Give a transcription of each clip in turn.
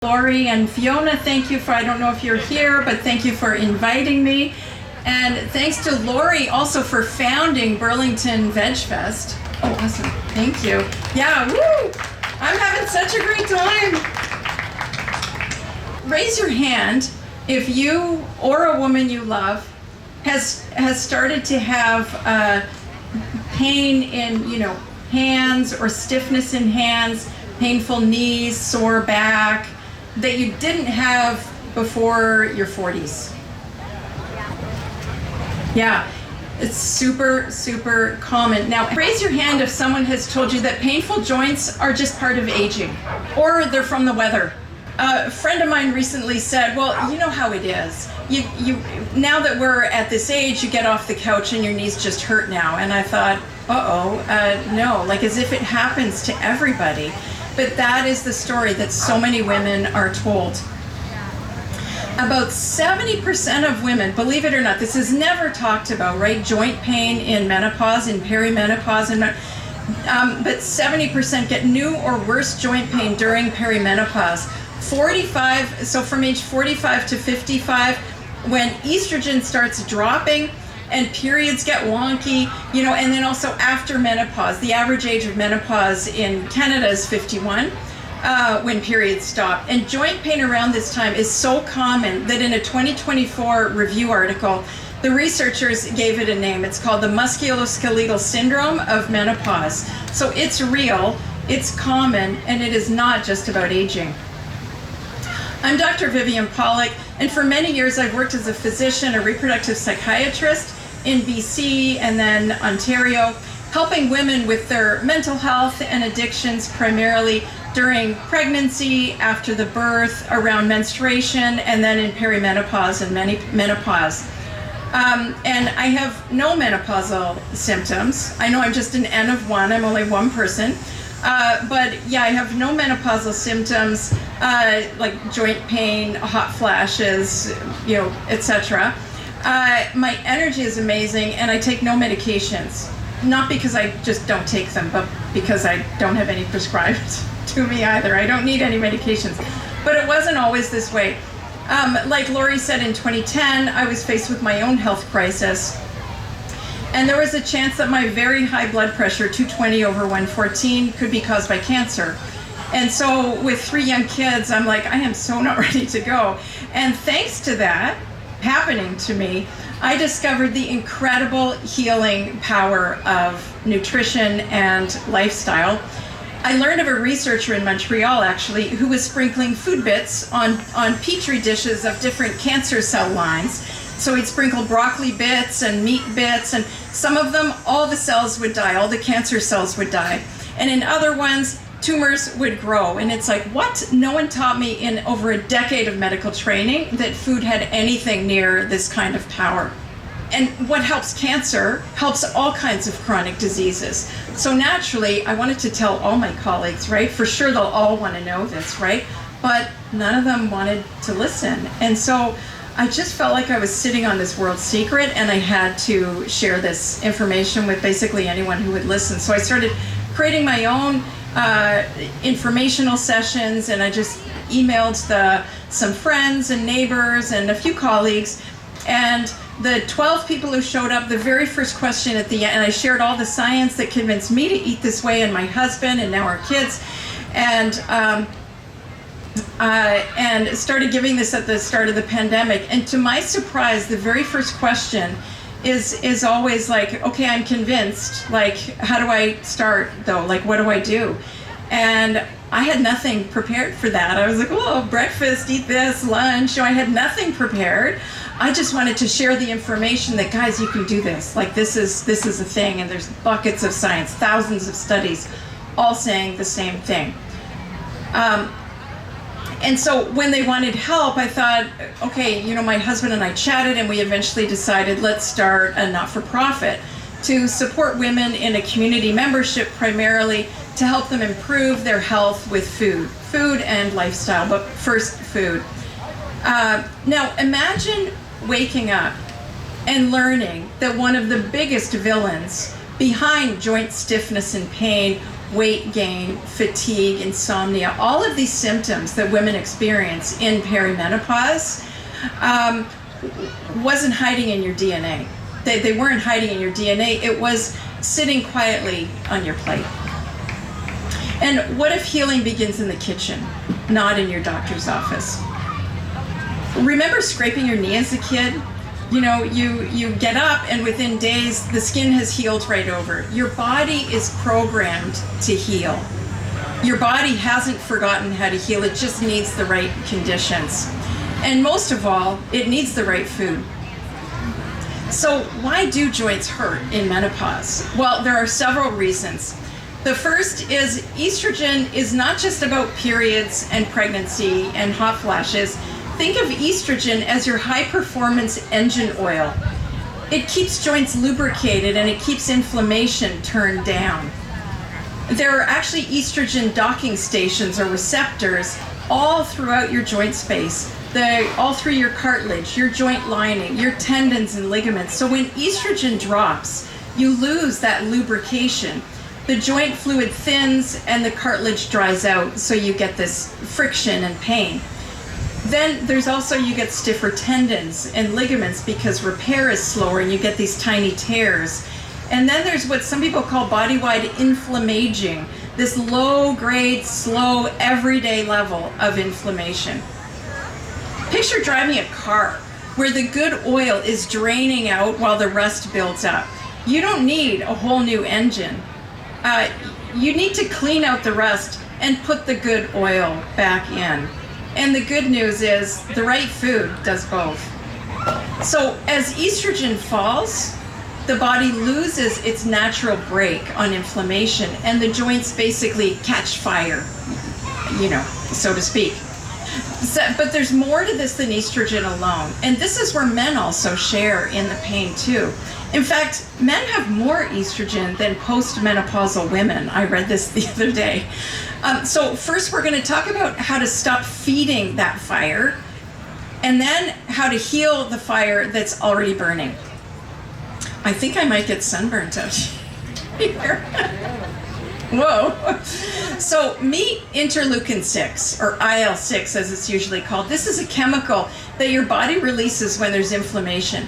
Lori and Fiona, thank you for, I don't know if you're here, but thank you for inviting me. And thanks to Lori also for founding Burlington VegFest. Oh, awesome. Thank you. Yeah, woo! I'm having such a great time. Raise your hand if you or a woman you love has started to have pain in, hands or stiffness in hands, painful knees, sore back, that you didn't have before your 40s. Yeah, it's super, super common. Now, raise your hand if someone has told you that painful joints are just part of aging, or they're from the weather. A friend of mine recently said, well, you know how it is. You now that we're at this age, you get off the couch and your knees just hurt now. And I thought, no, like as if it happens to everybody. But that is the story that so many women are told. About 70% of women, believe it or not, this is never talked about, right? Joint pain in menopause, in perimenopause, but 70% get new or worse joint pain during perimenopause. 45, so from age 45 to 55, when estrogen starts dropping and periods get wonky, and then also after menopause. The average age of menopause in Canada is 51 when periods stop. And joint pain around this time is so common that in a 2024 review article, the researchers gave it a name. It's called the musculoskeletal syndrome of menopause. So it's real, it's common, and it is not just about aging. I'm Dr. Vivian Polak, and for many years I've worked as a physician, a reproductive psychiatrist in BC and then Ontario, helping women with their mental health and addictions primarily during pregnancy, after the birth, around menstruation, and then in perimenopause and menopause. And I have no menopausal symptoms. I know I'm just an N of one, I'm only one person. But yeah, I have no menopausal symptoms like joint pain, hot flashes, etc. My energy is amazing, and I take no medications. Not because I just don't take them, but because I don't have any prescribed to me either. I don't need any medications. But it wasn't always this way. Like Lori said, in 2010, I was faced with my own health crisis. And there was a chance that my very high blood pressure, 220 over 114, could be caused by cancer. And so with 3 young kids, I'm like, I am so not ready to go. And thanks to that happening to me, I discovered the incredible healing power of nutrition and lifestyle. I learned of a researcher in Montreal, actually, who was sprinkling food bits on petri dishes of different cancer cell lines. So he'd sprinkle broccoli bits and meat bits, and some of them, all the cells would die, all the cancer cells would die. And in other ones, tumors would grow. And it's like, what? No one taught me in over a decade of medical training that food had anything near this kind of power. And what helps cancer helps all kinds of chronic diseases. So naturally, I wanted to tell all my colleagues, right? For sure, they'll all want to know this, right? But none of them wanted to listen. And so I just felt like I was sitting on this world secret, and I had to share this information with basically anyone who would listen. So I started creating my own informational sessions, and I just emailed some friends and neighbors and a few colleagues. And the 12 people who showed up, the very first question at the end, and I shared all the science that convinced me to eat this way, and my husband, and now our kids, and started giving this at the start of the pandemic. And to my surprise, the very first question is always like, okay, I'm convinced, like, how do I start though? Like, what do I do? And I had nothing prepared for that. I was like, oh, breakfast, eat this, lunch. I had nothing prepared. I just wanted to share the information that, guys, you can do this. Like, this is a thing, and there's buckets of science, thousands of studies, all saying the same thing. And so when they wanted help, I thought, okay, my husband and I chatted, and we eventually decided, let's start a not-for-profit to support women in a community membership, primarily to help them improve their health with food and lifestyle, but first food. Now imagine waking up and learning that one of the biggest villains behind joint stiffness and pain weight gain, fatigue, insomnia, all of these symptoms that women experience in perimenopause wasn't hiding in your DNA. They weren't hiding in your DNA. It was sitting quietly on your plate. And what if healing begins in the kitchen, not in your doctor's office? Remember scraping your knee as a kid? You know, you get up and within days, the skin has healed right over. Your body is programmed to heal. Your body hasn't forgotten how to heal. It just needs the right conditions. And most of all, it needs the right food. So why do joints hurt in menopause? Well, there are several reasons. The first is estrogen is not just about periods and pregnancy and hot flashes. Think of estrogen as your high-performance engine oil. It keeps joints lubricated and it keeps inflammation turned down. There are actually estrogen docking stations or receptors all throughout your joint space, all through your cartilage, your joint lining, your tendons and ligaments. So when estrogen drops, you lose that lubrication. The joint fluid thins and the cartilage dries out, so you get this friction and pain. Then there's also, you get stiffer tendons and ligaments because repair is slower and you get these tiny tears. And then there's what some people call body-wide inflammaging, this low-grade, slow, everyday level of inflammation. Picture driving a car where the good oil is draining out while the rust builds up. You don't need a whole new engine. You need to clean out the rust and put the good oil back in. And the good news is the right food does both. So as estrogen falls, the body loses its natural brake on inflammation and the joints basically catch fire, so to speak. But there's more to this than estrogen alone. And this is where men also share in the pain too. In fact, men have more estrogen than postmenopausal women. I read this the other day. So first we're going to talk about how to stop feeding that fire and then how to heal the fire that's already burning. I think I might get sunburnt out here. Whoa. So meet interleukin 6, or IL-6 as it's usually called. This is a chemical that your body releases when there's inflammation.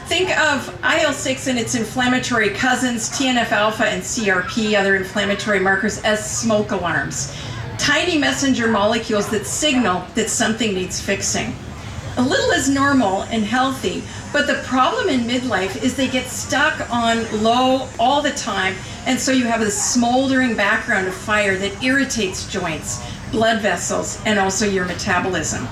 Think of IL-6 and its inflammatory cousins, TNF-alpha and CRP, other inflammatory markers, as smoke alarms. Tiny messenger molecules that signal that something needs fixing. A little is normal and healthy, but the problem in midlife is they get stuck on low all the time, and so you have this smoldering background of fire that irritates joints, blood vessels, and also your metabolism.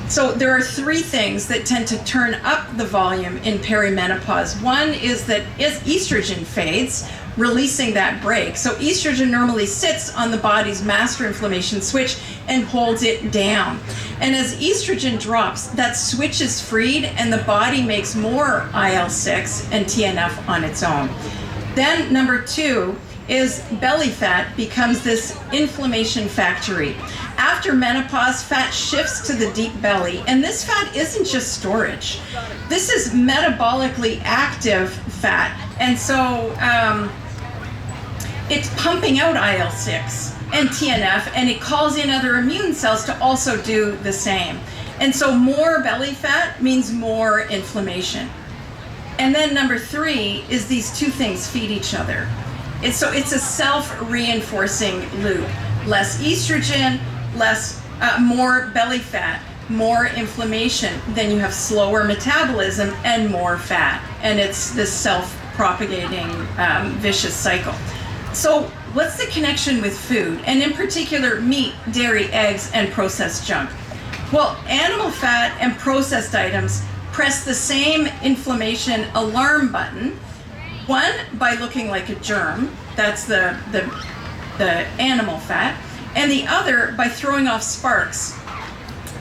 So there are three things that tend to turn up the volume in perimenopause. One is that as estrogen fades, releasing that brake. So estrogen normally sits on the body's master inflammation switch and holds it down. And as estrogen drops, that switch is freed and the body makes more IL-6 and TNF on its own. Then number two is belly fat becomes this inflammation factory. After menopause, fat shifts to the deep belly, and this fat isn't just storage. This is metabolically active fat, and so it's pumping out IL-6 and TNF, and it calls in other immune cells to also do the same. And so more belly fat means more inflammation. And then number three is these two things feed each other. It's a self-reinforcing loop. Less estrogen, more belly fat, more inflammation, then you have slower metabolism and more fat. And it's this self-propagating vicious cycle. So what's the connection with food? And in particular, meat, dairy, eggs, and processed junk. Well, animal fat and processed items press the same inflammation alarm button. One, by looking like a germ, that's the animal fat, and the other by throwing off sparks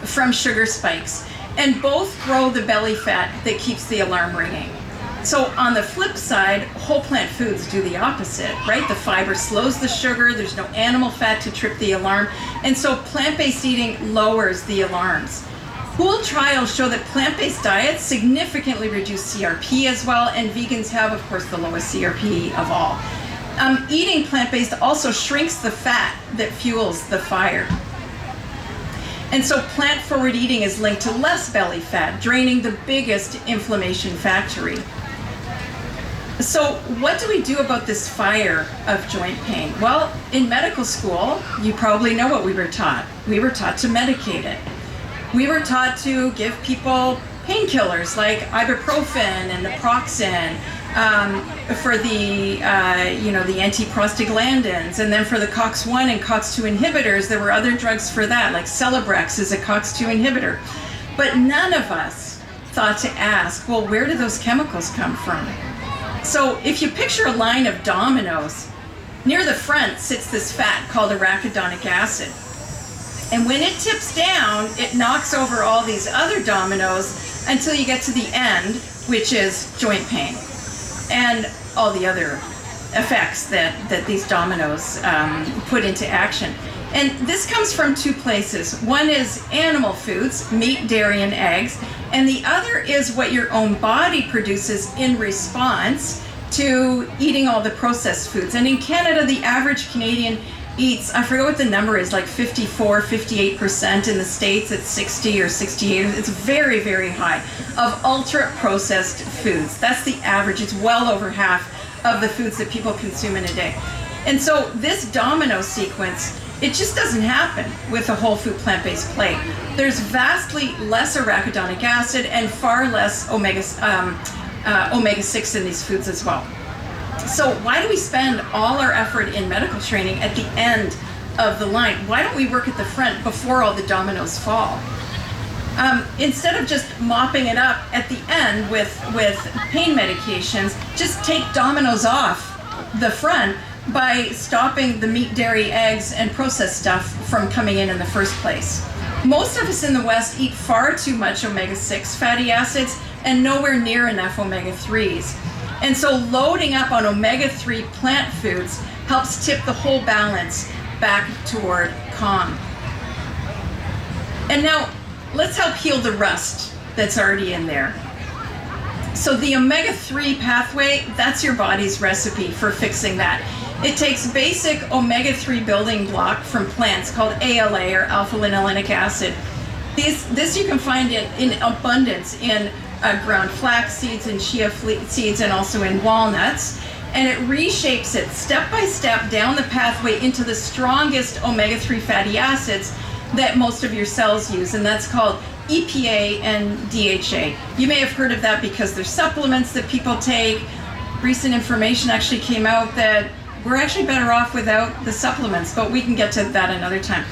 from sugar spikes. And both grow the belly fat that keeps the alarm ringing. So on the flip side, whole plant foods do the opposite, right? The fiber slows the sugar, there's no animal fat to trip the alarm, and so plant-based eating lowers the alarms. Pooled trials show that plant-based diets significantly reduce CRP as well, and vegans have, of course, the lowest CRP of all. Eating plant-based also shrinks the fat that fuels the fire. And so plant-forward eating is linked to less belly fat, draining the biggest inflammation factory. So what do we do about this fire of joint pain? Well, in medical school, you probably know what we were taught. We were taught to medicate it. We were taught to give people painkillers like ibuprofen and naproxen for the the antiprostaglandins, and then for the COX-1 and COX-2 inhibitors, there were other drugs for that, like Celebrex is a COX-2 inhibitor. But none of us thought to ask, well, where do those chemicals come from? So if you picture a line of dominoes, near the front sits this fat called arachidonic acid. And when it tips down, it knocks over all these other dominoes until you get to the end, which is joint pain and all the other effects that these dominoes put into action. And this comes from two places. One is animal foods, meat, dairy, and eggs. And the other is what your own body produces in response to eating all the processed foods. And in Canada, the average Canadian eats, I forget what the number is, like 54, 58%. In the States, it's 60 or 68. It's very, very high of ultra-processed foods. That's the average. It's well over half of the foods that people consume in a day. And so this domino sequence, it just doesn't happen with a whole food plant-based plate. There's vastly less arachidonic acid and far less omega-6 in these foods as well. So why do we spend all our effort in medical training at the end of the line? Why don't we work at the front before all the dominoes fall? Instead of just mopping it up at the end with pain medications, just take dominoes off the front by stopping the meat, dairy, eggs, and processed stuff from coming in the first place. Most of us in the West eat far too much omega-6 fatty acids and nowhere near enough omega-3s. And so loading up on omega-3 plant foods helps tip the whole balance back toward calm. And now let's help heal the rust that's already in there. So the omega-3 pathway, that's your body's recipe for fixing that. It takes basic omega-3 building block from plants called ALA, or alpha-linolenic acid. This you can find in abundance in ground flax seeds and chia seeds, and also in walnuts. And it reshapes it step by step down the pathway into the strongest omega-3 fatty acids that most of your cells use, and that's called EPA and DHA. You may have heard of that because there's supplements that people take. Recent information actually came out that we're actually better off without the supplements, but we can get to that another time.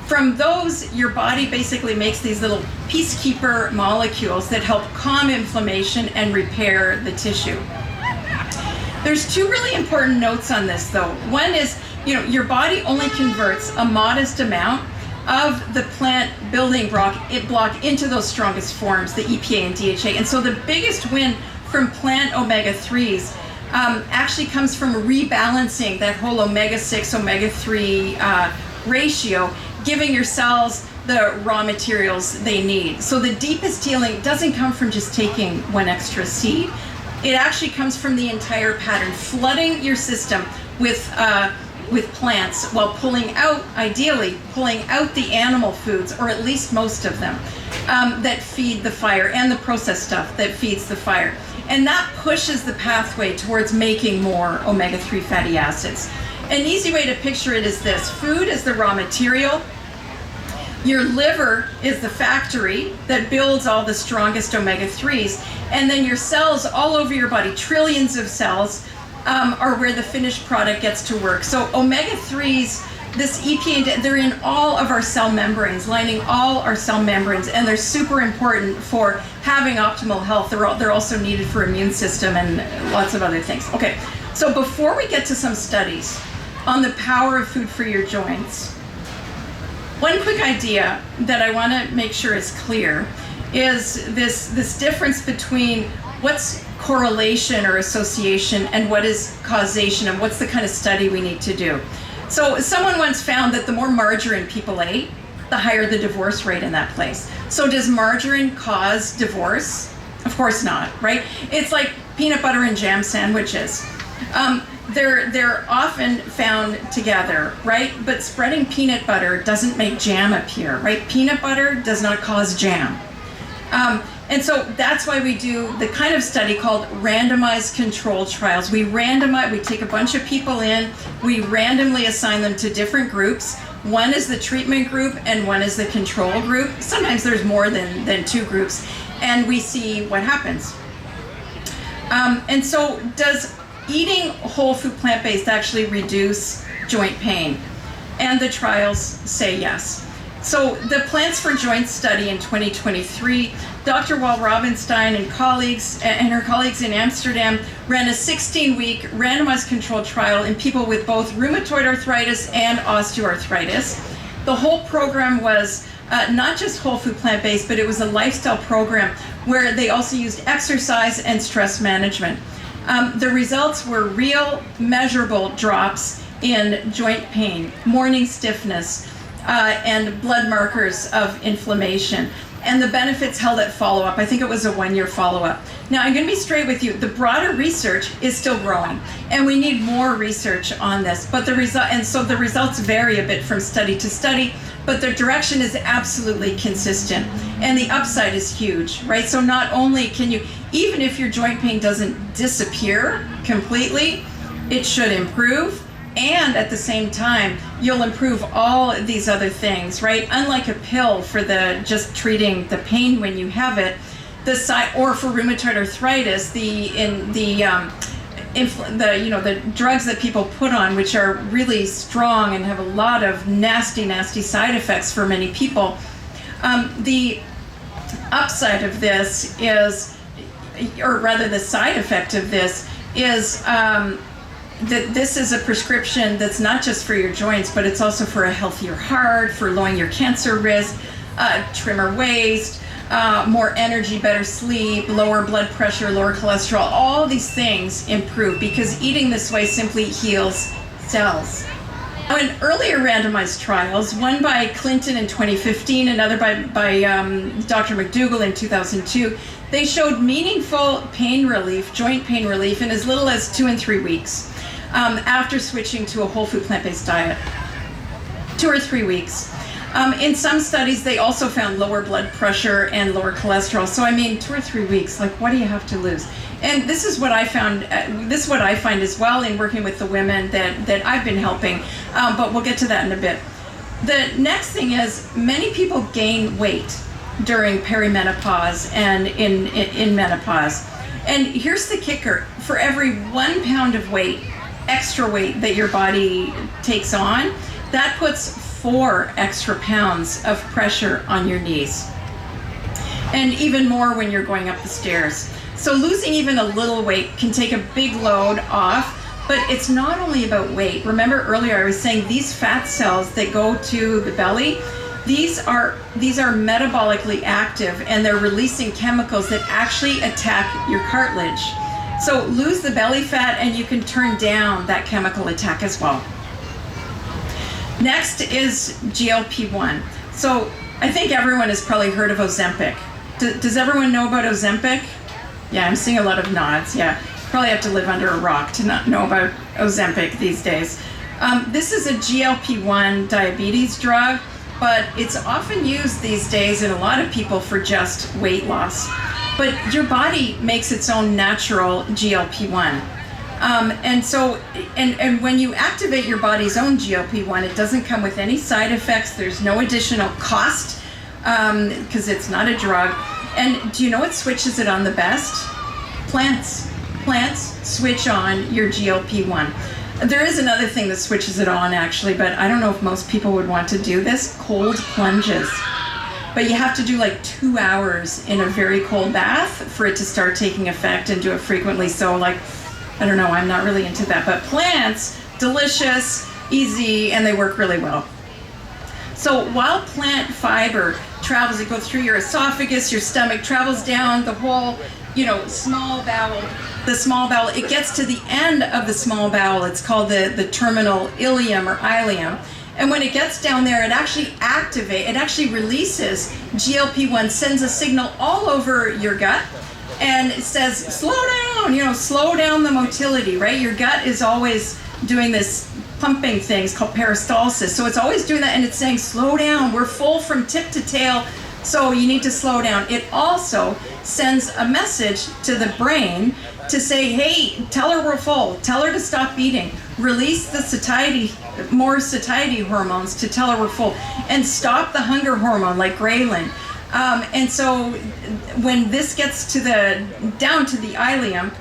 From those, your body basically makes these little peacekeeper molecules that help calm inflammation and repair the tissue. There's two really important notes on this, though. One is, your body only converts a modest amount of the plant building block into those strongest forms, the EPA and DHA. And so the biggest win from plant omega-3s actually comes from rebalancing that whole omega-6, omega-3 ratio, giving your cells the raw materials they need. So the deepest healing doesn't come from just taking one extra seed. It actually comes from the entire pattern, flooding your system with plants while ideally pulling out the animal foods, or at least most of them, that feed the fire, and the processed stuff that feeds the fire. And that pushes the pathway towards making more omega-3 fatty acids. An easy way to picture it is this: food is the raw material. Your liver is the factory that builds all the strongest omega-3s. And then your cells all over your body, trillions of cells, are where the finished product gets to work. So omega-3s, this EPA, they're in all of our cell membranes, lining all our cell membranes, and they're super important for having optimal health. They're also needed for immune system and lots of other things. Okay, so before we get to some studies on the power of food for your joints, one quick idea that I want to make sure is clear is this difference between what's correlation or association and what is causation, and what's the kind of study we need to do. So someone once found that the more margarine people ate, the higher the divorce rate in that place. So does margarine cause divorce? Of course not, right? It's like peanut butter and jam sandwiches. they're often found together, right? But spreading peanut butter doesn't make jam appear, right? Peanut butter does not cause jam. And so that's why we do the kind of study called randomized control trials. We take a bunch of people in, we randomly assign them to different groups. One is the treatment group and one is the control group. Sometimes there's more than two groups, and we see what happens. And so does eating whole food plant-based actually reduce joint pain? And the trials say yes. So the Plants for Joints study in 2023, Dr. Wal Robinstein and her colleagues in Amsterdam ran a 16-week randomized controlled trial in people with both rheumatoid arthritis and osteoarthritis. The whole program was not just whole food plant-based, but it was a lifestyle program where they also used exercise and stress management. The results were real, measurable drops in joint pain, morning stiffness, and blood markers of inflammation. And the benefits held at follow-up. I think it was a 1-year follow-up. Now, I'm going to be straight with you. The broader research is still growing, and we need more research on this. But the results vary a bit from study to study, but the direction is absolutely consistent, and the upside is huge, right? So not only can you, even if your joint pain doesn't disappear completely, it should improve. And at the same time, you'll improve all these other things, right? Unlike a pill for just treating the pain when you have it, or for rheumatoid arthritis, the drugs that people put on, which are really strong and have a lot of nasty side effects for many people. The upside of this is, or rather the side effect of this is, that this is a prescription that's not just for your joints, but it's also for a healthier heart, for lowering your cancer risk, trimmer waist, more energy, better sleep, lower blood pressure, lower cholesterol. All these things improve because eating this way simply heals cells. Now, in earlier randomized trials, one by Clinton in 2015, another by Dr. McDougall in 2002, they showed meaningful pain relief, joint pain relief, in as little as 2 and 3 weeks. After switching to a whole food plant-based diet, 2 or 3 weeks. In some studies, they also found lower blood pressure and lower cholesterol. So I mean, 2 or 3 weeks, like what do you have to lose? And this is what I found, this is what I find as well in working with the women that I've been helping, but we'll get to that in a bit. The next thing is many people gain weight during perimenopause and in menopause. And here's the kicker, for every 1 pound of weight, extra weight that your body takes on, that puts 4 extra pounds of pressure on your knees. And even more when you're going up the stairs. So losing even a little weight can take a big load off, but it's not only about weight. Remember earlier I was saying these fat cells that go to the belly, these are metabolically active, and they're releasing chemicals that actually attack your cartilage. So lose the belly fat and you can turn down that chemical attack as well. Next is GLP-1. So I think everyone has probably heard of Ozempic. Does everyone know about Ozempic? Yeah, I'm seeing a lot of nods. Yeah, probably have to live under a rock to not know about Ozempic these days. This is a GLP-1 diabetes drug, but it's often used these days in a lot of people for just weight loss. But your body makes its own natural GLP-1. And when you activate your body's own GLP-1, it doesn't come with any side effects. There's no additional cost because it's not a drug. And do you know what switches it on the best? Plants. Plants switch on your GLP-1. There is another thing that switches it on actually, but I don't know if most people would want to do this, cold plunges. But you have to do like 2 hours in a very cold bath for it to start taking effect, and do it frequently. So like, I don't know, I'm not really into that. But plants, delicious, easy, and they work really well. So while plant fiber travels, it goes through your esophagus, your stomach, travels down the whole, small bowel, it gets to the end of the small bowel. It's called the terminal ileum or ileum. And when it gets down there, it actually releases GLP-1, sends a signal all over your gut, And it says, slow down, slow down the motility, right? Your gut is always doing this pumping thing. It's called peristalsis. So it's always doing that, and it's saying, slow down. We're full from tip to tail, so you need to slow down. It also sends a message to the brain to say, hey, tell her we're full. Tell her to stop eating. Release the more satiety hormones to tell her we're full. And stop the hunger hormone like ghrelin. And so when this gets down to the ileum,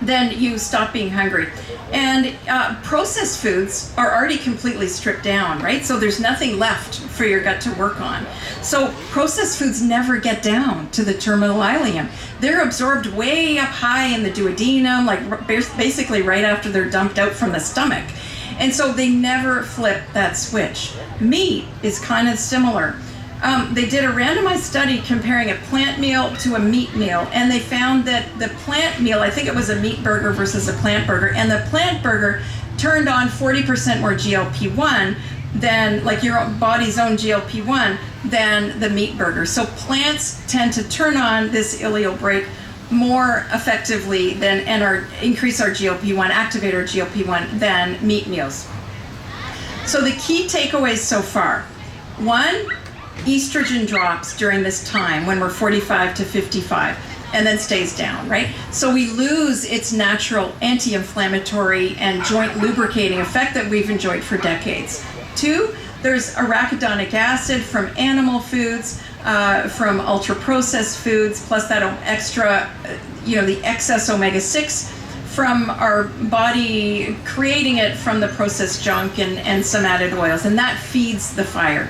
then you stop being hungry. And processed foods are already completely stripped down, right? So there's nothing left for your gut to work on. So processed foods never get down to the terminal ileum. They're absorbed way up high in the duodenum, like basically right after they're dumped out from the stomach. And so they never flip that switch. Meat is kind of similar. They did a randomized study comparing a plant meal to a meat meal, and they found that the plant meal, I think it was a meat burger versus a plant burger, and the plant burger turned on 40% more GLP-1 than, like your body's own GLP-1, than the meat burger. So plants tend to turn on this ileal brake more effectively and increase our GLP-1, activate our GLP-1 than meat meals. So the key takeaways so far: 1, estrogen drops during this time when we're 45 to 55 and then stays down, right? So we lose its natural anti-inflammatory and joint lubricating effect that we've enjoyed for decades. 2, there's arachidonic acid from animal foods, from ultra-processed foods, plus that extra, the excess omega-6 from our body creating it from the processed junk and some added oils, and that feeds the fire.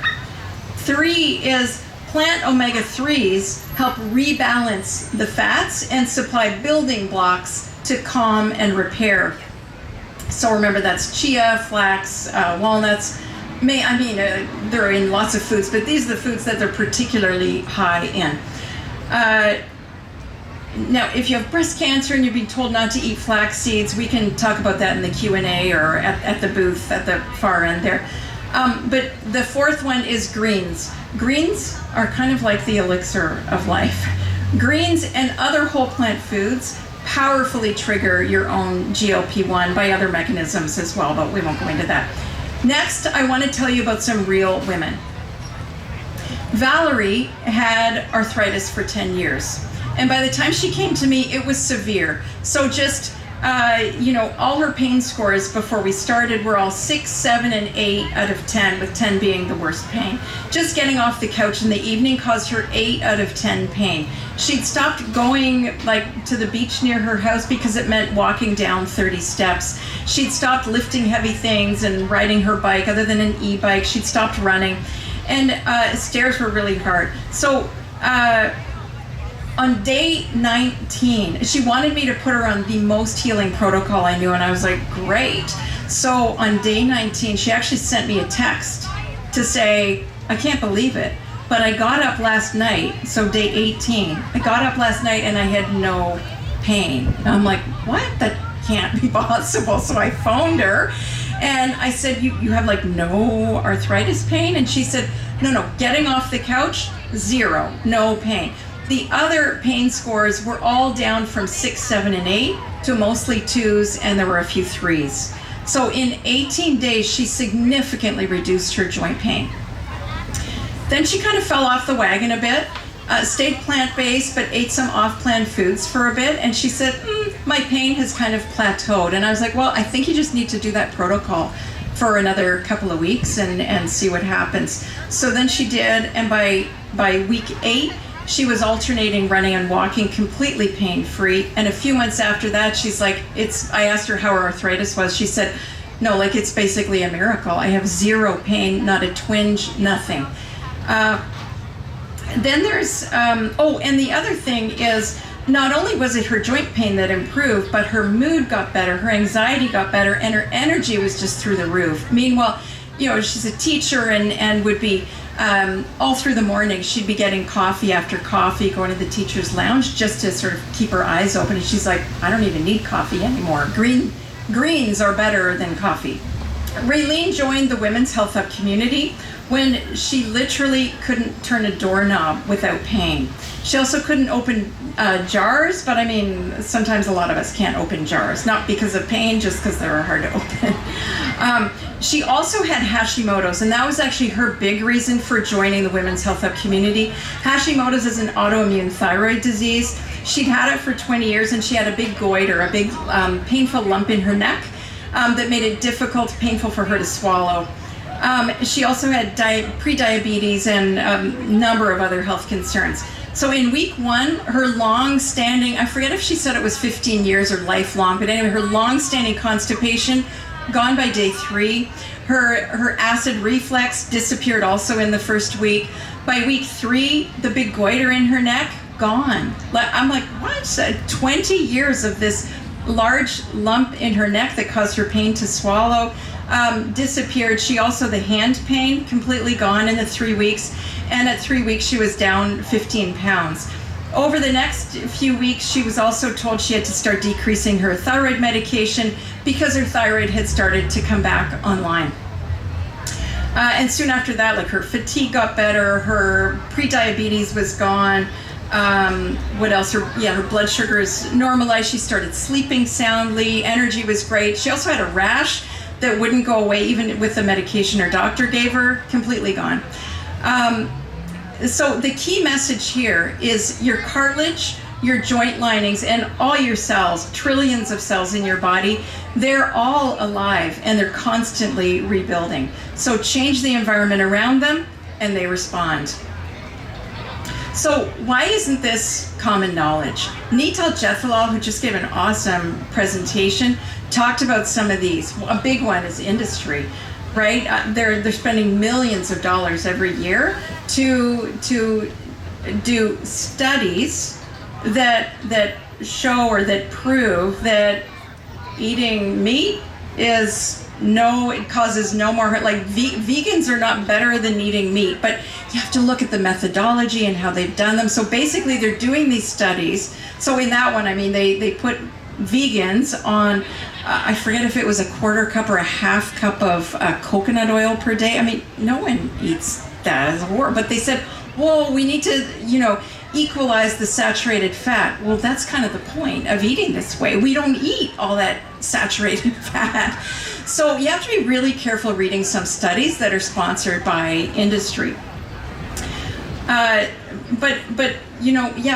3 is plant omega-3s help rebalance the fats and supply building blocks to calm and repair. So remember, that's chia, flax, walnuts. They're in lots of foods, but these are the foods that they're particularly high in. Now, if you have breast cancer and you're being told not to eat flax seeds, we can talk about that in the Q&A or at the booth at the far end there. But the 4th one is greens. Greens are kind of like the elixir of life. Greens and other whole plant foods powerfully trigger your own GLP-1 by other mechanisms as well, but we won't go into that. Next, I want to tell you about some real women. Valerie had arthritis for 10 years. And by the time she came to me, it was severe. So just all her pain scores before we started were all 6, 7, and 8 out of 10, with 10 being the worst pain. Just getting off the couch in the evening caused her 8 out of 10 pain. She'd stopped going to the beach near her house because it meant walking down 30 steps. She'd stopped lifting heavy things and riding her bike, other than an e-bike. She'd stopped running, and stairs were really hard. So on day 19, she wanted me to put her on the most healing protocol I knew, and I was like, great. So on day 19, she actually sent me a text to say, I can't believe it, but I got up last night, so day 18, I got up last night and I had no pain. And I'm like, what? That can't be possible. So I phoned her and I said, you have no arthritis pain? And she said, no, getting off the couch, 0, no pain. The other pain scores were all down from 6, 7, and 8 to mostly 2s, and there were a few 3s. So in 18 days, she significantly reduced her joint pain. Then she kind of fell off the wagon a bit, stayed plant-based, but ate some off-plan foods for a bit, and she said, my pain has kind of plateaued. And I was like, well, I think you just need to do that protocol for another couple of weeks and see what happens. So then she did, and by week 8, she was alternating running and walking, completely pain-free. And a few months after that, she's like, I asked her how her arthritis was. She said, no, it's basically a miracle. I have 0 pain, not a twinge, nothing. Then there's, and the other thing is, not only was it her joint pain that improved, but her mood got better, her anxiety got better, and her energy was just through the roof. Meanwhile, she's a teacher and would be, all through the morning, she'd be getting coffee after coffee, going to the teacher's lounge just to sort of keep her eyes open. And she's like, I don't even need coffee anymore. Greens are better than coffee. Raylene joined the Women's Health Up community when she literally couldn't turn a doorknob without pain. She also couldn't open jars, but I mean, sometimes a lot of us can't open jars, not because of pain, just because they're hard to open. She also had Hashimoto's, and that was actually her big reason for joining the Women's Health Up community. Hashimoto's is an autoimmune thyroid disease. She'd had it for 20 years, and she had a big goiter, a big painful lump in her neck that made it painful for her to swallow. She also had pre-diabetes and a number of other health concerns. So in week 1, her long-standing, I forget if she said it was 15 years or lifelong, but anyway, her long-standing constipation, gone by day 3. Her acid reflux disappeared also in the first week. By week 3, the big goiter in her neck, gone. I'm like, what? 20 years of this large lump in her neck that caused her pain to swallow disappeared. She also, the hand pain, completely gone in the 3 weeks. And at 3 weeks, she was down 15 pounds. Over the next few weeks, she was also told she had to start decreasing her thyroid medication because her thyroid had started to come back online. And soon after that, like, her fatigue got better, her pre-diabetes was gone. What else? Her blood sugars normalized. She started sleeping soundly. Energy was great. She also had a rash that wouldn't go away even with the medication her doctor gave her, completely gone. So the key message here is your cartilage, your joint linings, and all your cells, trillions of cells in your body, they're all alive and they're constantly rebuilding. So change the environment around them and they respond. So why isn't this common knowledge? Nital Jethalal, who just gave an awesome presentation, talked about some of these. A big one is industry, right? They're spending millions of dollars every year to do studies that show or that prove that eating meat it causes no more hurt. Like vegans are not better than eating meat, but you have to look at the methodology and how they've done them. So basically they're doing these studies. So in that one, I mean, they put vegans on, I forget if it was a quarter cup or a half cup of coconut oil per day. I mean, no one eats that as a war, but they said, whoa, we need to, equalize the saturated fat. Well, that's kind of the point of eating this way. We don't eat all that saturated fat. So you have to be really careful reading some studies that are sponsored by industry. But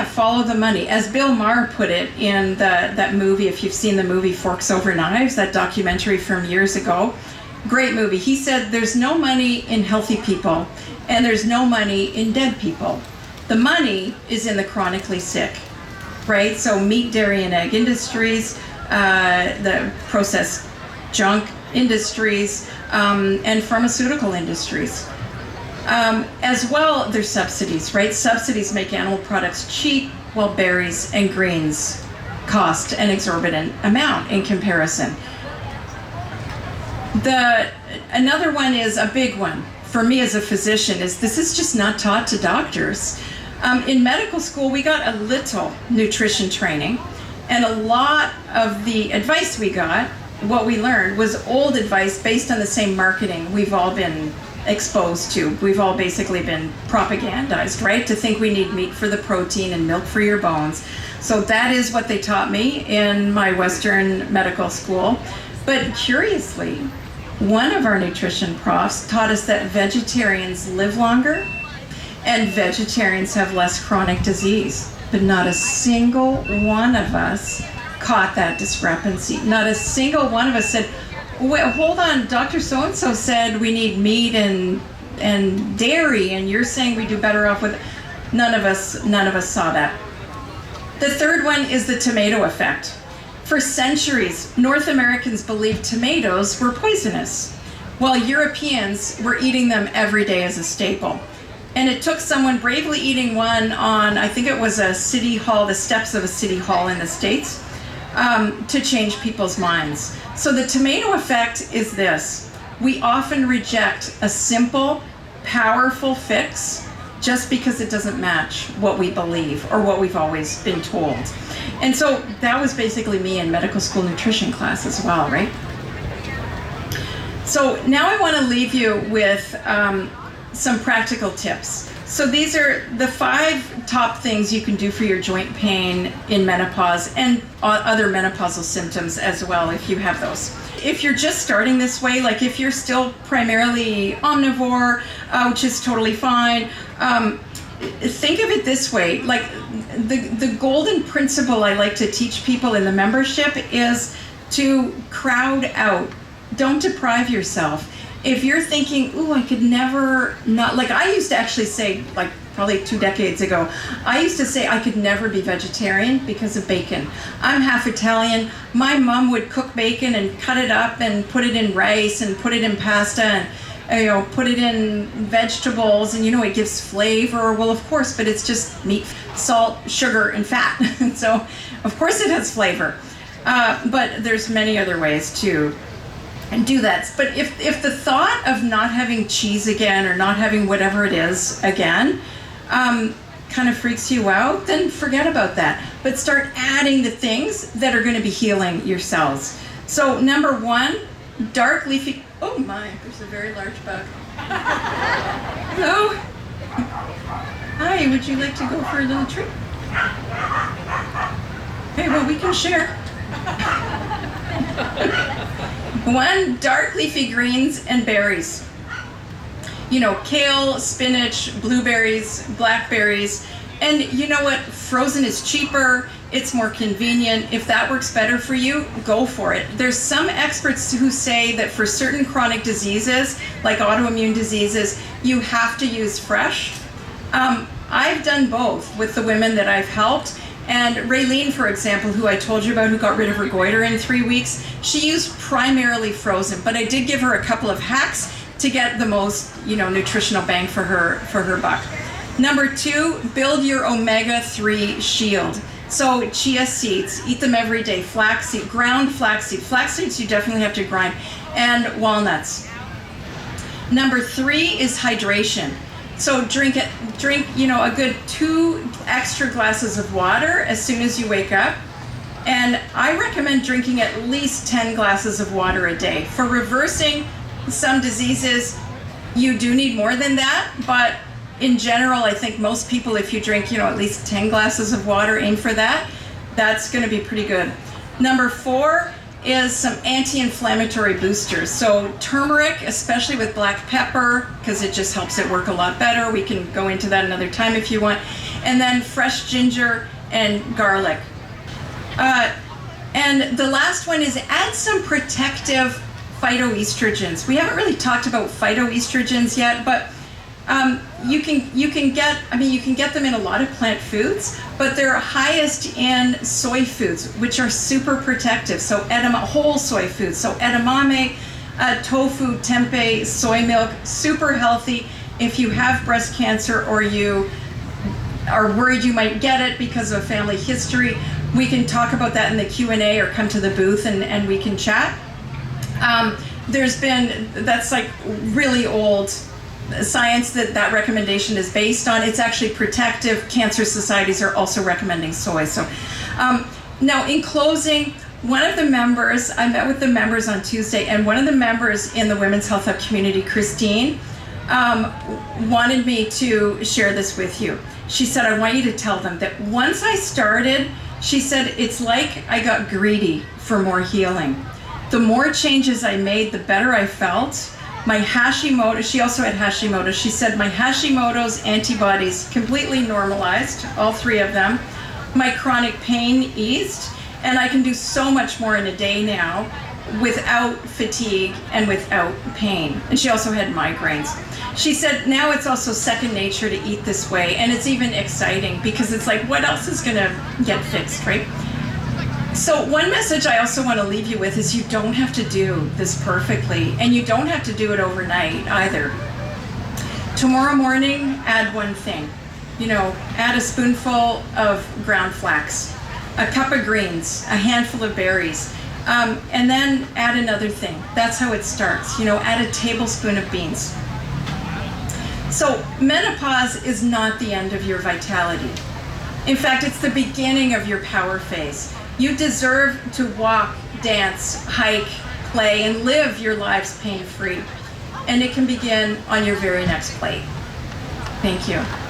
follow the money. As Bill Maher put it in that movie, if you've seen the movie Forks Over Knives, that documentary from years ago, great movie. He said there's no money in healthy people and there's no money in dead people. The money is in the chronically sick, right? So meat, dairy, and egg industries, the processed junk industries, and pharmaceutical industries. As well, there's subsidies, right? Subsidies make animal products cheap, while berries and greens cost an exorbitant amount in comparison. Another one is a big one for me as a physician is this is just not taught to doctors. In medical school, we got a little nutrition training, and a lot of the advice we got, what we learned, was old advice based on the same marketing we've all been exposed to. We've all basically been propagandized, right? To think we need meat for the protein and milk for your bones. So that is what they taught me in my Western medical school. But curiously, one of our nutrition profs taught us that vegetarians live longer and vegetarians have less chronic disease. But not a single one of us caught that discrepancy. Not a single one of us said, wait, hold on, Dr. So-and-so said we need meat and dairy, and you're saying we do better off with... None of us saw that. The third one is the tomato effect. For centuries, North Americans believed tomatoes were poisonous, while Europeans were eating them every day as a staple. And it took someone bravely eating one on, I think it was a city hall, the steps of a city hall in the States, to change people's minds. So the tomato effect is this. We often reject a simple, powerful fix just because it doesn't match what we believe or what we've always been told. And so that was basically me in medical school nutrition class as well, right? So now I want to leave you with some practical tips. So these are the 5 top things you can do for your joint pain in menopause and other menopausal symptoms as well if you have those. If you're just starting this way, like if you're still primarily omnivore, which is totally fine, think of it this way, like the golden principle I like to teach people in the membership is to crowd out. Don't deprive yourself. If you're thinking, ooh, I could never not, like I used to actually say, like probably 2 decades ago, I used to say I could never be vegetarian because of bacon. I'm half Italian. My mom would cook bacon and cut it up and put it in rice and put it in pasta and put it in vegetables, and it gives flavor. Well, of course, but it's just meat, salt, sugar, and fat. And so, of course, it has flavor. But there's many other ways to do that. But if the thought of not having cheese again or not having whatever it is again kind of freaks you out, then forget about that. But start adding the things that are going to be healing your cells. So number 1, dark leafy. Oh my, there's a very large bug. Hello. Hi, would you like to go for a little treat? Okay, well, we can share. 1, dark leafy greens and berries. Kale, spinach, blueberries, blackberries. And you know what? Frozen is cheaper. It's more convenient. If that works better for you, go for it. There's some experts who say that for certain chronic diseases, like autoimmune diseases, you have to use fresh. I've done both with the women that I've helped. And Raylene, for example, who I told you about, who got rid of her goiter in 3 weeks, she used primarily frozen, but I did give her a couple of hacks to get the most, nutritional bang for her buck. Number 2, build your omega-3 shield. So chia seeds, eat them every day. Flaxseed, ground flaxseed. Flax seeds you definitely have to grind, and walnuts. Number 3 is hydration. So drink a good 2 extra glasses of water as soon as you wake up. And I recommend drinking at least 10 glasses of water a day. For reversing some diseases, you do need more than that, but in general, I think most people, if you drink, at least 10 glasses of water, aim for that, that's going to be pretty good. Number 4 is some anti-inflammatory boosters. So turmeric, especially with black pepper, because it just helps it work a lot better. We can go into that another time if you want. And then fresh ginger and garlic. And the last one is add some protective phytoestrogens. We haven't really talked about phytoestrogens yet, but you can get them in a lot of plant foods, but they're highest in soy foods, which are super protective. So whole soy foods, so edamame, tofu, tempeh, soy milk, super healthy. If you have breast cancer or you are worried you might get it because of a family history, we can talk about that in the Q&A or come to the booth and we can chat. That's like really old science that recommendation is based on. It's actually protective. Cancer societies are also recommending soy. So now in closing, one of the members, I met with the members on Tuesday, and one of the members in the Women's Health Hub community, Christine, wanted me to share this with you. She said, I want you to tell them that once I started, she said, it's like I got greedy for more healing. The more changes I made, the better I felt. My Hashimoto, she also had Hashimoto. She said my Hashimoto's antibodies completely normalized, all 3 of them. My chronic pain eased, and I can do so much more in a day now without fatigue and without pain. And she also had migraines. She said now it's also second nature to eat this way, and it's even exciting because it's like, what else is gonna get fixed, right? So one message I also want to leave you with is you don't have to do this perfectly, and you don't have to do it overnight either. Tomorrow morning, add one thing. Add a spoonful of ground flax, a cup of greens, a handful of berries, and then add another thing. That's how it starts. Add a tablespoon of beans. So menopause is not the end of your vitality. In fact, it's the beginning of your power phase. You deserve to walk, dance, hike, play, and live your lives pain-free. And it can begin on your very next plate. Thank you.